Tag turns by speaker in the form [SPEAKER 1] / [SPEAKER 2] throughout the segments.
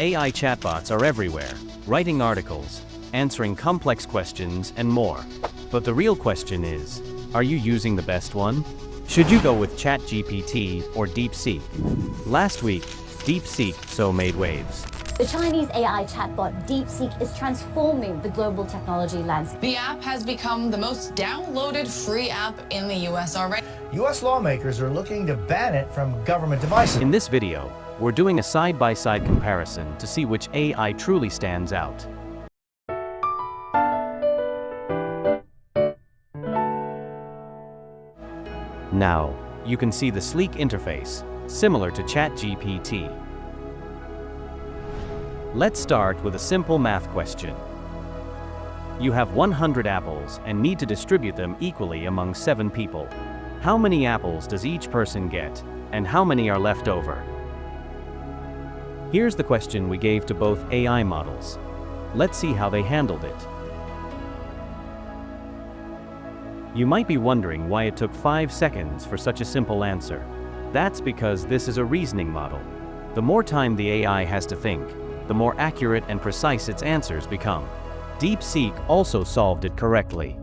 [SPEAKER 1] AI chatbots are everywhere, writing articles, answering complex questions, and more. But the real question is, are you using the best one? Should you go with ChatGPT or DeepSeek? Last week, DeepSeek made waves.
[SPEAKER 2] The Chinese AI chatbot DeepSeek is transforming the global technology landscape.
[SPEAKER 3] The app has become the most downloaded free app in the US already.
[SPEAKER 4] US lawmakers are looking to ban it from government devices.
[SPEAKER 1] In this video, we're doing a side-by-side comparison to see which AI truly stands out. Now, you can see the sleek interface, similar to ChatGPT. Let's start with a simple math question. You have 100 apples and need to distribute them equally among 7 people. How many apples does each person get, and how many are left over? Here's the question we gave to both AI models. Let's see how they handled it. You might be wondering why it took 5 seconds for such a simple answer. That's because this is a reasoning model. The more time the AI has to think, the more accurate and precise its answers become. DeepSeek also solved it correctly.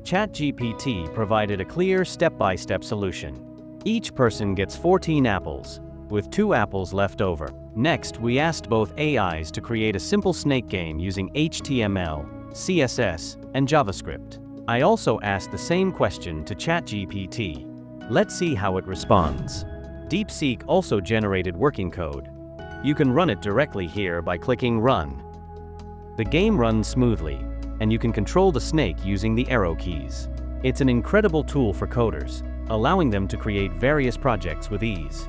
[SPEAKER 1] ChatGPT provided a clear step-by-step solution. Each person gets 14 apples, with 2 apples left over. Next, we asked both AIs to create a simple snake game using HTML, CSS, and JavaScript. I also asked the same question to ChatGPT. Let's see how it responds. DeepSeek also generated working code. You can run it directly here by clicking Run. The game runs smoothly, and you can control the snake using the arrow keys. It's an incredible tool for coders, allowing them to create various projects with ease.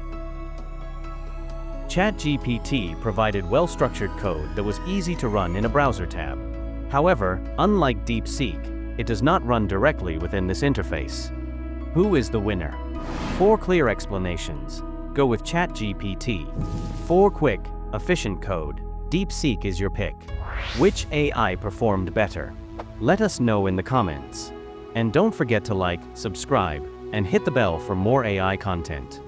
[SPEAKER 1] ChatGPT provided well-structured code that was easy to run in a browser tab. However, unlike DeepSeek, it does not run directly within this interface. Who is the winner? For clear explanations, go with ChatGPT. For quick, efficient code, DeepSeek is your pick. Which AI performed better? Let us know in the comments. And don't forget to like, subscribe, and hit the bell for more AI content.